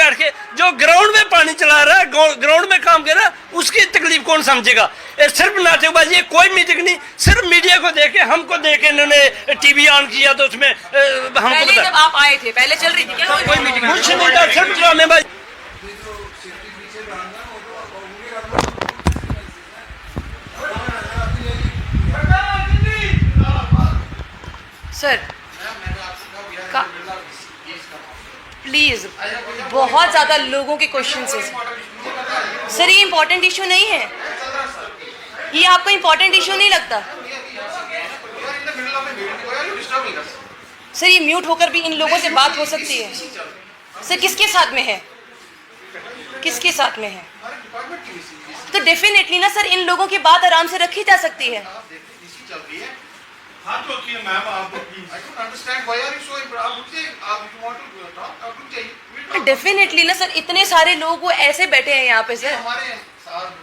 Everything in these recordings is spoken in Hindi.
बैठ के जो ग्राउंड में पानी चला रहा है, ग्राउंड में काम कर रहा है, उसकी तकलीफ कौन समझेगा? सिर्फ नाटकबाजी, कोई मीटिंग नहीं, सिर्फ मीडिया को देके, हमको देके इन्होंने टीवी ऑन किया तो उसमें हमको पहले जब आप आए थे पहले चल रही थी क्या कोई मीटिंग? कुछ नहीं था, सिर्फ ड्रामेबाजी। सर प्लीज, बहुत ज्यादा लोगों के क्वेश्चन है सर। ये इम्पोर्टेंट इशू नहीं है, ये आपको इम्पोर्टेंट इशू नहीं लगता सर? ये म्यूट होकर भी इन लोगों से बात हो सकती है सर? किसके साथ में है, किसके साथ में है? तो डेफिनेटली ना सर, इन लोगों की बात आराम से रखी जा सकती है। डेफिनेटली ना सर, इतने सारे लोग वो ऐसे बैठे हैं यहाँ पे सर।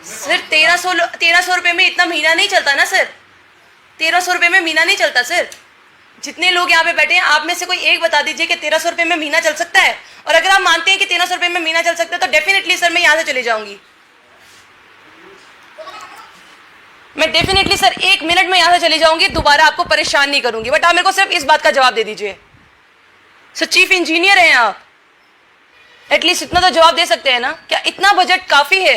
सर 1300 रुपए में इतना महीना नहीं चलता ना सर, 1300 रुपए में महीना नहीं चलता सर। जितने लोग यहाँ पे बैठे हैं, आप में से कोई एक बता दीजिए कि 1300 रुपए में महीना चल सकता है। और अगर आप मानते हैं कि 1300 रुपए में महीना चल सकता है तो डेफिनेटली सर मैं यहाँ से चली जाऊंगी। मैं डेफिनेटली सर 1 मिनट में यहाँ से चली जाऊंगी, दोबारा आपको परेशान नहीं करूंगी। बट आप मेरे को सिर्फ इस बात का जवाब दे दीजिए। सर चीफ इंजीनियर हैं आप, एटलीस्ट इतना तो जवाब दे सकते हैं ना? क्या इतना बजट काफी है?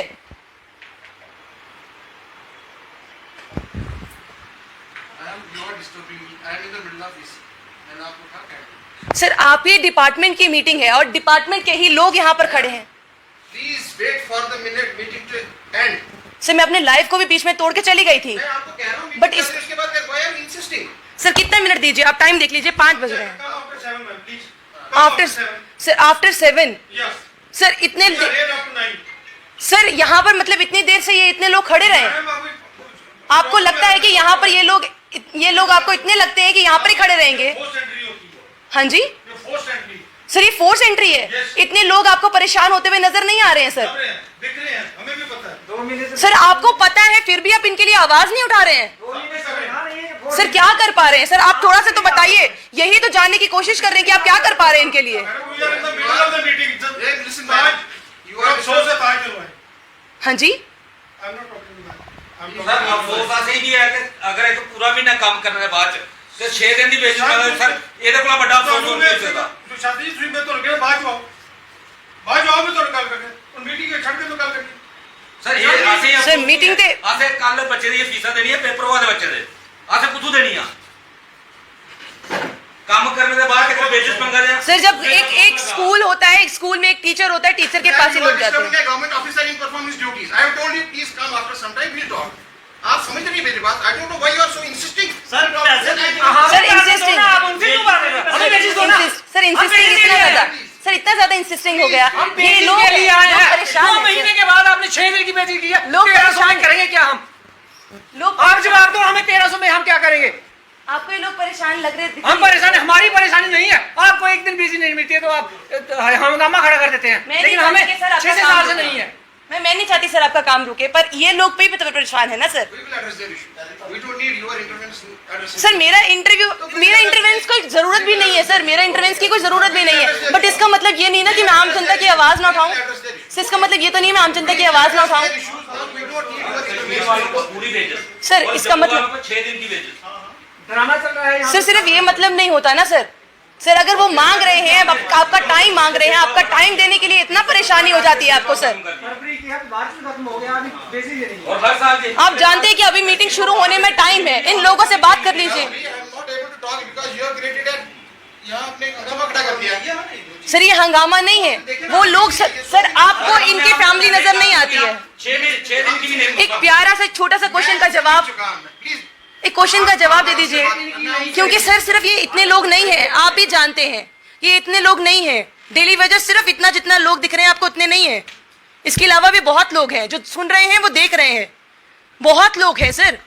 सर आप ही डिपार्टमेंट की मीटिंग है और डिपार्टमेंट के ही लोग यहाँ पर खड़े हैं। Please wait for the minute meeting to end. Sir मैं अपने लाइफ को भी बीच में तोड़ के चली गई थी। मैं आपको कह रहा हूँ, बट इसके बाद सर कितना मिनट दीजिए आप, टाइम देख लीजिए, 5 बज रहे हैं। आफ्टर 7 सर इतने सर यहाँ पर मतलब इतनी देर से ये इतने लोग खड़े रहे? आपको लगता है कि यहाँ पर ये लोग आपको इतने लगते हैं कि यहाँ पर ही खड़े रहेंगे? हाँ जी सर, ये फोर्स एंट्री है। इतने लोग आपको परेशान होते हुए नजर नहीं आ रहे हैं सर? दिख रहे हैं, हमें भी पता है। सर आपको पता है फिर भी आप इनके लिए आवाज नहीं उठा रहे हैं सर? क्या कर पा रहे हैं सर आप? थोड़ा सा तो बताइए। यही तो जानने की कोशिश कर रहे हैं कि आप क्या कर पा रहे हैं इनके लिए। हाँ जी अगर एक पूरा महीना काम करने बाद 6 दिन की बेच सर ਇਹਦੇ ਕੋਲ ਵੱਡਾ ਅਫਸੋਸ ਨਹੀਂ ਸਕਦਾ। जो शादी सुई में तो लगे बाद जाओ मैं तो गल करके और मीटिंग के छड़ के तो गल करनी सर ये सर मीटिंग ते ਆਸੇ ਕੱਲ ਬੱਚੇ ਦੀ ਫੀਸਾਂ ਦੇਣੀ ਹੈ, ਪੇਪਰ ਵਾਲੇ ਬੱਚੇ ਦੇ ਆਸੇ ਕੁੱਥੋਂ ਦੇਣੀ ਆ? काम करने के बाद एक बेसिस पंगा दिया सर। जब एक स्कूल होता है, एक स्कूल में एक टीचर होता है, टीचर के पास ही लोग जाते हैं। Government officer in performance duties. I have told you please come after some time, we'll talk. आप समझ रही मेरी बात? I don't know why you are so insisting. Sir sir insisting, आप उनसे क्यों बात कर रहे हो? हमें बेसिस दो ना। सर इंसिस्टिंग इतना ज्यादा, सर इतना ज्यादा इंसिस्टिंग हो गया। ये लोग परेशान 2 महीने के बाद आपने 6 दिन की बेइज्जती की है। लोग 1300 परेशान में करेंगे क्या हम? लोग आप जवाब दो, हमें 1300 में हम क्या करेंगे? आपको ये लोग परेशान लग रहे थे? हम परेशान, हमारी परेशानी नहीं है। आपको एक दिन बिजी नहीं मिलती है तो आप हंगामा खड़ा कर देते हैं, लेकिन हमें 6 साल से नहीं है। मैं नहीं चाहती सर आपका काम रुके, पर ये लोग पे भी तो परेशान है ना सर। सर मेरा इंटरवेंस कोई जरूरत भी नहीं है सर, मेरा इंटरवेंस की कोई जरूरत भी नहीं है। बट इसका मतलब ये नहीं ना कि मैं आम जनता की आवाज ना उठाऊं। सर इसका मतलब ये तो नहीं मैं आम जनता की आवाज ना उठाऊं सर। इसका मतलब 6 दिन की बेसिस ड्रामा चल रहा है सर, सिर्फ ये मतलब नहीं होता ना सर। सर अगर वो मांग रहे हैं, आपका टाइम मांग रहे हैं, आपका टाइम देने के लिए इतना परेशानी हो जाती है आपको सर। फरवरी की बात खत्म हो गया, अभी बेसिस ही नहीं। और हर साल आप जानते हैं कि अभी मीटिंग शुरू होने में टाइम है, इन लोगों से बात कर लीजिए। सर ये हंगामा नहीं है, वो लोग सर आपको इनकी फैमिली नजर नहीं आती है। 6 दिन की भी एक प्यारा सा छोटा सा क्वेश्चन का जवाब, एक क्वेश्चन का जवाब दे दीजिए। क्योंकि सर सिर्फ ये इतने लोग नहीं है, आप भी जानते हैं ये इतने लोग नहीं है। डेली वेजेस सिर्फ इतना जितना लोग दिख रहे हैं आपको उतने नहीं है, इसके अलावा भी बहुत लोग हैं जो सुन रहे हैं, वो देख रहे हैं, बहुत लोग हैं सर।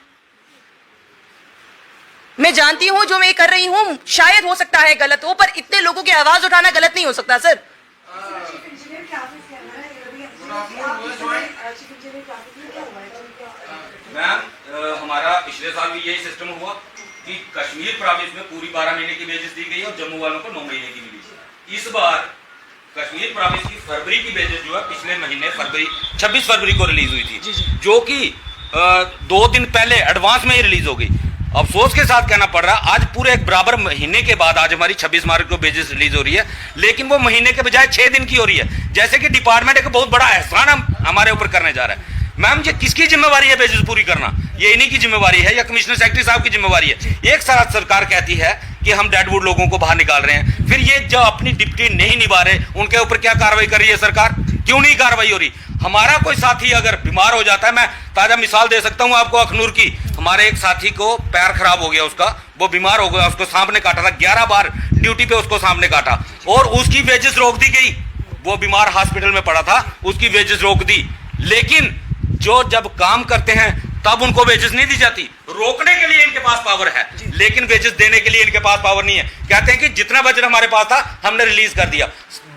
मैं जानती हूं जो मैं कर रही हूं शायद हो सकता है गलत हो, पर इतने लोगों की आवाज उठाना गलत नहीं हो सकता सर। मैम हमारा पिछले साल भी यही सिस्टम हुआ कि कश्मीर प्रोविंस में पूरी 12 महीने की वेजेस दी गई और जम्मू वालों को 9 महीने की मिली। इस बार कश्मीर प्रॉविंस की फरवरी की बेसिस जो है पिछले महीने 26 फरवरी को रिलीज हुई थी, जो कि 2 दिन पहले एडवांस में ही रिलीज हो गई। अफसोस के साथ कहना पड़ रहा है आज पूरे एक बराबर महीने के बाद आज हमारी 26 मार्च को बेसिस रिलीज हो रही है, लेकिन वो महीने के बजाय 6 दिन की हो रही है। जैसे कि डिपार्टमेंट एक बहुत बड़ा एहसान हमारे ऊपर करने जा रहा है। मैम ये किसकी जिम्मेवारी है बेसिस पूरी करना? ये इन्हीं की जिम्मेवारी है या कमिश्नर सेक्रेटरी साहब की जिम्मेवारी है? एक साथ सरकार कहती है कि हम डेडवुड लोगों को बाहर निकाल रहे हैं, फिर ये जो अपनी ड्यूटी नहीं निभा रहे उनके ऊपर क्या कार्रवाई कर रही है सरकार? क्यों नहीं कार्रवाई हो रही? हमारा कोई साथी अगर बीमार हो जाता है, मैं ताजा मिसाल दे सकता हूं आपको अखनूर की। हमारे एक साथी को पैर खराब हो गया, उसका वो बीमार हो गया, उसको सांप ने काटा था, 11 बार ड्यूटी पे उसको सांप ने काटा और उसकी वेजेस रोक दी गई। वो बीमार हॉस्पिटल में पड़ा था, उसकी वेजेस रोक दी। लेकिन जो जब काम करते हैं तब उनको वेजेस नहीं दी जाती। रोकने के लिए इनके पास पावर है, लेकिन वेजेस देने के लिए इनके पास पावर नहीं है। कहते हैं कि जितना बजट हमारे पास था हमने रिलीज कर दिया।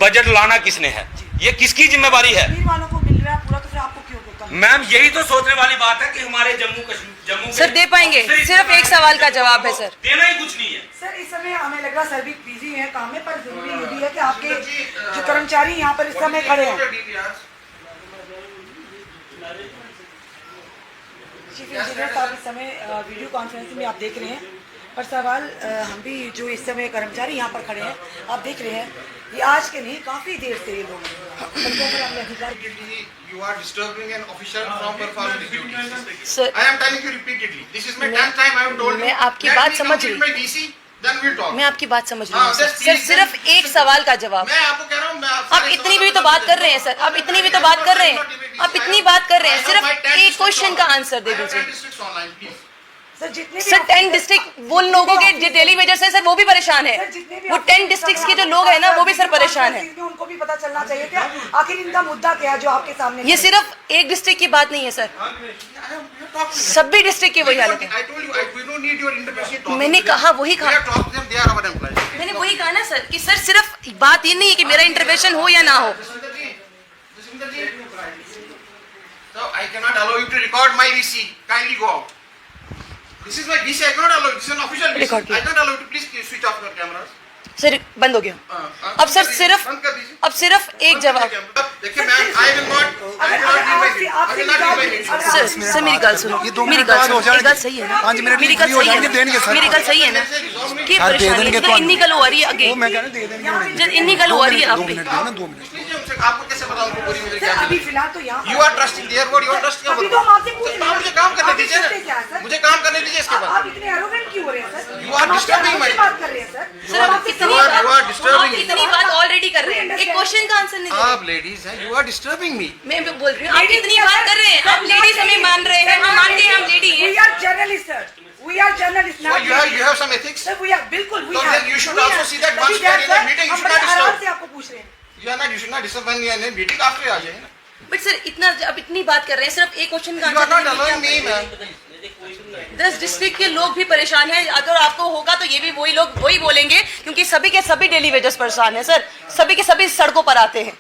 बजट लाना किसने है? ये किसकी जिम्मेवारी है? वालों को मिल रहा है पूरा, तो फिर आपको क्यों होगा? मैम यही तो सोचने वाली बात है कि हमारे जम्मू सर दे पाएंगे? सिर्फ एक सवाल का जवाब है सर। देना ही कुछ नहीं है सर इस समय हमें लग रहा है सर भी बिजी है काम में, पर जरूरी ये भी है कि आपके जो कर्मचारी यहाँ पर इस समय खड़े हैं, चीफ इंजीनियर साहब इस समय वीडियो कॉन्फ्रेंसिंग में आप देख रहे हैं। पर सवाल हम भी जो इस समय कर्मचारी यहाँ पर खड़े हैं आप देख रहे हैं, ये आज के नहीं काफी देर से ये लोग You are disturbing an officer from performing his duties. Sir, I am telling you repeatedly. This is my 10th time I have told you. मैं आपकी Let बात me समझ complete रही। my DC, then we'll talk. मैं आपकी बात समझ रही हूँ हाँ, सर। just सर please, सिर्फ then- एक सवाल का जवाब। मैं आपको कह रहा हूँ, मैं आप इतनी भी तो बात कर रहे हैं सर, आप इतनी भी तो बात कर रहे हैं, आप इतनी बात कर रहे हैं, सिर्फ एक क्वेश्चन का आंसर दे दीजिए। सर जितने भी सर 10 डिस्ट्रिक्ट वो लोगों के जो डेली वेजर्स हैं सर वो भी परेशान है। सर, जितने भी वो आपके 10 डिस्ट्रिक्ट्स के जो लोग हैं ना वो भी सर परेशान है। उनको भी पता चलना चाहिए था आखिर इनका मुद्दा क्या है जो आपके सामने ये सिर्फ एक डिस्ट्रिक्ट की बात नहीं है सर, सभी डिस्ट्रिक्ट की वही हालत है। I told you, we don't need your intervention. Talk मैंने to them. कहा वही We कहा, have talked to them, they are our employees. मैंने वही कहा ना सर कि सर सिर्फ बात ये नहीं है कि मेरा इंटरवेंशन हो या ना हो। Jaswinder ji, so I cannot allow you to record my VC. Kindly go out. This is my VC. I cannot allow you. This is an official VC. Record I cannot allow you to please switch off your cameras. Sir बंद हो गया। अब सर सिर्फ बंद कर दीजिए। अब सिर्फ एक जवाब। देखिए ma'am, I will not sir मेरी गल सुनो, मेरी गल सुनो, मेरी गल सही है ना? 5 मिनट मेरी गल सही है ना? मेरी गल सही है ना? की सर, दे परेशानी देंगे है? इन्नी गल हो रही है आगे, वो मैं कह रहा दे देंगे। जब इन्नी गल हो रही है 2 आप मिनट देना, 2 मिनट। आपको कैसे पता उनको पूरी मेरी क्या अभी फिलहाल तो यहाँ You are trusting their word, you are trusting our अभी word. तो हम आपसे पूछ रहे हैं। मुझे काम करने आप दीजिए करते क्या है, ना, सर? मुझे काम करने दीजिए इसके बाद। आप इतने एरोगेंट क्यों हो रहे हैं सर? You are हम आपसे disturbing आराम से my- बात कर रहे हैं सर। सर आप इतनी You are disturbing आप me. इतनी बात ऑलरेडी कर रहे हैं, एक क्वेश्चन का आंसर नहीं दे रहे। आप लेडीज हैं, you are disturbing me. मैं भी बोल रही हूँ आप इतनी बात कर रहे हैं, आप लेडीज हमें मान रहे हैं, हम मानते हैं हम लेडी हैं। We are journalists, sir. We are journalists. So you have some ethics. Sir, we are बिल्कुल we So have. then you should We also are. see that तभी once we are in a sir, meeting, you हम should not बड़े आराम disturb. से आपको पूछ रहे हैं। You should not disturb when you are in a meeting. after आ जाइए ना. बट सर इतना अब इतनी बात कर रहे हैं, सिर्फ एक क्वेश्चन का You are not answer allowing me, man. 10 district के लोग भी परेशान हैं। अगर आपको होगा तो ये भी वही लोग वही बोलेंगे, क्योंकि सभी के सभी डेली वेजेस परेशान हैं सर, सभी के सभी सड़कों पर आते हैं।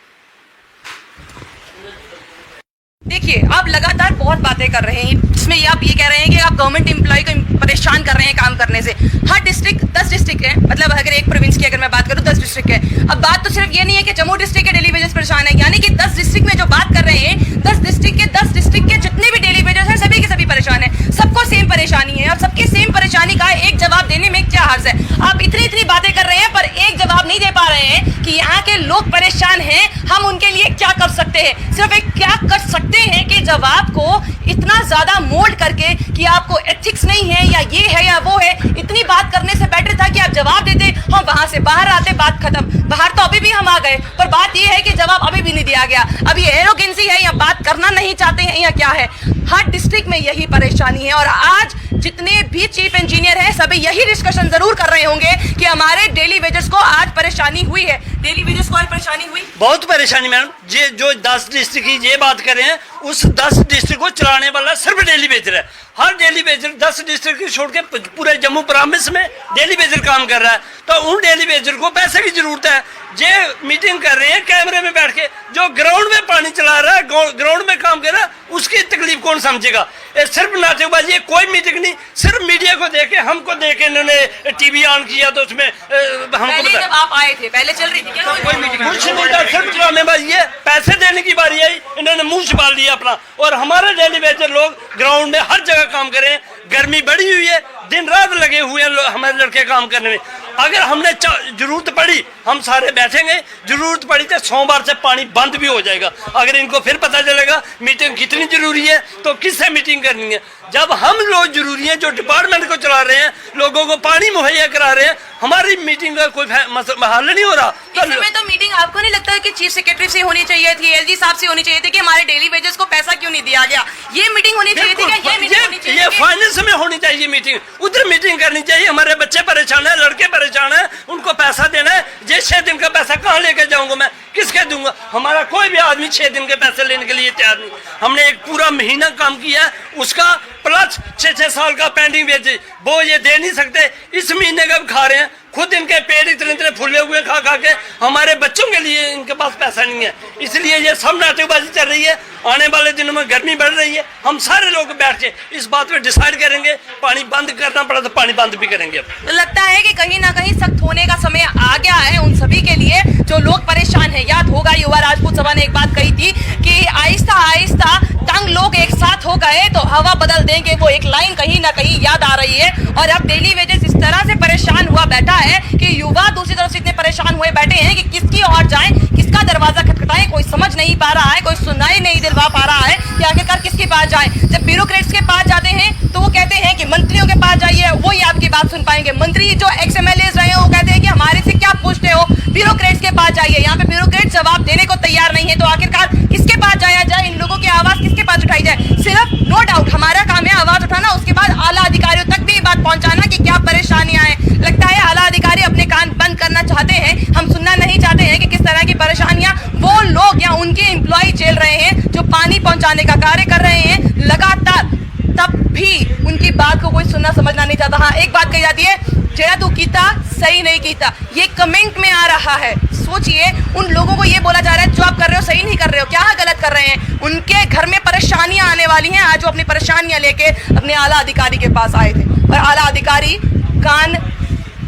देखिए आप लगातार बहुत बातें कर रहे हैं, इसमें आप ये कह रहे हैं कि आप गवर्नमेंट एम्प्लॉय को परेशान कर रहे हैं काम करने से। हर डिस्ट्रिक्ट 10 डिस्ट्रिक्ट है, मतलब अगर एक प्रोविंस की अगर मैं बात करूं 10 डिस्ट्रिक्ट है। अब बात तो सिर्फ ये नहीं है कि जम्मू डिस्ट्रिक्ट के डेली वेजेस परेशान है, यानी कि 10 डिस्ट्रिक्ट में जो बात कर रहे हैं 10 डिस्ट्रिक्ट के जितने भी डेली वेजेस हैं सभी के सभी परेशान है, सबको सेम परेशानी है। अब सबकी सेम परेशानी का एक जवाब देने में क्या हर्ज है? आप इतनी बातें कर रहे हैं पर एक जवाब नहीं दे पा रहे हैं कि यहाँ के लोग परेशान हैं, हम उनके लिए क्या कर सकते हैं। सिर्फ एक क्या कर सकते हैं कि जब आपको इतना ज्यादा मोल्ड करके कि आपको एथिक्स नहीं है या ये है या वो है, इतनी बात करने से बेटर था कि आप जवाब देते, हम वहां से बाहर आते, बात खत्म। बाहर तो अभी भी हम आ गए, पर बात ये है कि जवाब अभी भी नहीं दिया गया। अभी एरोगेंसी है या बात करना नहीं चाहते हैं या क्या है? हर डिस्ट्रिक्ट में यही परेशानी है और आज जितने भी चीफ इंजीनियर हैं सभी यही डिस्कशन जरूर कर रहे होंगे कि हमारे डेली वेजेस को आज परेशानी हुई है। डेली वेजेस को आज परेशानी हुई, बहुत परेशानी मैडम। ये जो 10 डिस्ट्रिक्ट की ये बात कर रहे हैं, उस 10 डिस्ट्रिक्ट को चलाने वाला सिर्फ डेली वेजर है। हर डेली वेजर 10 डिस्ट्रिक्ट को छोड़ के पूरे जम्मू प्रांत में डेली वेजर काम कर रहा है, तो उन डेली वेजर को पैसे की जरूरत है। ये मीटिंग कर रहे हैं कैमरे में बैठ के, जो ग्राउंड में पानी चला रहा है, ग्राउंड में काम कर रहा है, उसकी तकलीफ कौन समझेगा? ये सिर्फ नाटकबाजी है, कोई मीटिंग नहीं, सिर्फ मीडिया को देके हमको देके इन्होंने टीवी ऑन किया तो उसमें हमको पहले बता जब आप आए थे पहले चल रही थी क्या कोई मीटिंग? कुछ नहीं था, सिर्फ ड्रामेबाजी है। पैसे देने की बारी आई, इन्होंने मुंह छुपा लिया अपना। और हमारे डेली वेजर लोग ग्राउंड में हर जगह काम करें, गर्मी बढ़ी हुई है, दिन रात लगे हुए हैं हमारे लड़के काम करने में। अगर हमने जरूरत पड़ी हम सारे बैठेंगे, जरूरत पड़ी तो सोमवार से पानी बंद भी हो जाएगा। अगर इनको फिर पता चलेगा मीटिंग कितनी जरूरी है तो किससे मीटिंग करनी है। जब हम लोग जरूरी हैं, जो डिपार्टमेंट को चला रहे हैं, लोगों को पानी मुहैया करा रहे हैं, हमारी मीटिंग का कोई हल नहीं हो रहा। तो मीटिंग आपको नहीं लगता है कि चीफ सेक्रेटरी से होनी चाहिए थी, एलजी साहब से होनी चाहिए थी कि हमारे डेली वेजेस को पैसा क्यों नहीं दिया गया? ये मीटिंग होनी चाहिए थी क्या? ये मीटिंग होनी चाहिए? ये फाइनेंस में होनी चाहिए मीटिंग, उधर मीटिंग करनी चाहिए। हमारे बच्चे परेशान है, लड़के परेशान है, उनको पैसा देना है। ये 6 दिन का पैसा कहाँ लेके जाऊंगा मैं, किसके दूंगा? हमारा कोई भी आदमी 6 दिन के पैसे लेने के लिए तैयार नहीं। हमने एक पूरा महीना काम किया, उसका प्लस 6 साल का पेंडिंग वेज वो ये दे नहीं सकते। इस महीने का खा रहे हैं, खुद इनके पेट इतने फूले हुए खा खा के, हमारे बच्चों के लिए इनके पास पैसा नहीं है। इसलिए ये सब नाटकबाजी चल रही है। आने वाले दिनों में गर्मी बढ़ रही है, हम सारे लोग बैठ के इस बात पे डिसाइड करेंगे। पानी बंद करना पड़ा तो पानी बंद भी करेंगे। अब तो लगता है कि कहीं ना कहीं सख्त होने का समय आ गया है उन सभी के लिए जो लोग परेशान हैं। याद होगा युवा राजपूत सभा ने एक बात कही थी कि आहिस्ता आहिस्ता तंग लोग एक साथ हो गए तो हवा बदल देंगे। वो एक लाइन कहीं ना कहीं याद आ रही है। और अब डेली वेजेस इस तरह से परेशान हुआ बैठा है कि युवा दूसरी तरफ से इतने परेशान हुए बैठे हैं कि किसकी ओर जाएं, किसका दरवाजा खटखटाएं, कोई समझ नहीं पा रहा है, कोई सुनाई नहीं दिलवा पा रहा है कि आखिरकार किसके पास जाएं। जब ब्यूरोक्रेट्स के पास जाते हैं तो वो कहते हैं कि मंत्रियों के पास जाइए, वो ही आपकी बात सुन पाएंगे। मंत्री जो XMLAs रहे हैं वो कहते हैं कि हमारे से क्या पूछते हो, ब्यूरोक्रेट्स के पास जाइए। यहाँ पे ब्यूरोक्रेट जवाब देने को तैयार नहीं है, तो आखिरकार किसके पास जाया जाए? इन लोगों की आवाज किसके पास उठाई जाए? सिर्फ नो डाउट हमारा काम है आवाज उठाना, उसके बाद आला अधिकारियों तक भी बात पहुंचाना कि क्या परेशानियां हैं। लगता है आला अधिकारी अपने कान बंद करना चाहते हैं, हम सुनना नहीं चाहते हैं कि किस तरह की परेशानियां वो लोग या उनके एम्प्लॉय झेल रहे हैं जो पानी पहुंचाने का कार्य कर रहे हैं लगातार। तब भी उनकी बात को कोई सुनना समझना नहीं चाहता। हाँ, एक बात कही जाती है, जेड़ा तू कीता सही नहीं कीता, ये कमेंट में आ रहा है। सोचिए, उन लोगों को ये बोला जा रहा है जो आप कर रहे हो सही नहीं कर रहे हो, क्या गलत कर रहे हैं। उनके घर में परेशानियां आने वाली हैं। आज वो अपनी परेशानियां लेके अपने आला अधिकारी के पास आए थे और आला अधिकारी कान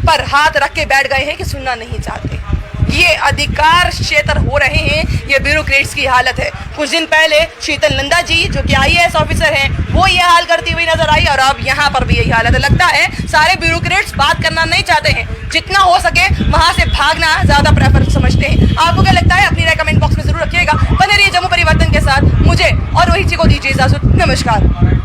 पर हाथ रख के बैठ गए हैं कि सुनना नहीं चाहते। ये अधिकार क्षेत्र हो रहे हैं, ये ब्यूरोक्रेट्स की हालत है। कुछ दिन पहले शीतल नंदा जी जो कि IAS ऑफिसर हैं, वो ये हाल करती हुई नजर आई और अब यहाँ पर भी यही हालत है। लगता है सारे ब्यूरोक्रेट्स बात करना नहीं चाहते हैं, जितना हो सके वहां से भागना ज्यादा प्रेफर समझते हैं। आपको क्या लगता है? अपनी राय कमेंट बॉक्स में जरूर रखिएगा। बने रहिए जम्मू परिवर्तन के साथ। मुझे और रोहित जी को दीजिए इजाजत। नमस्कार।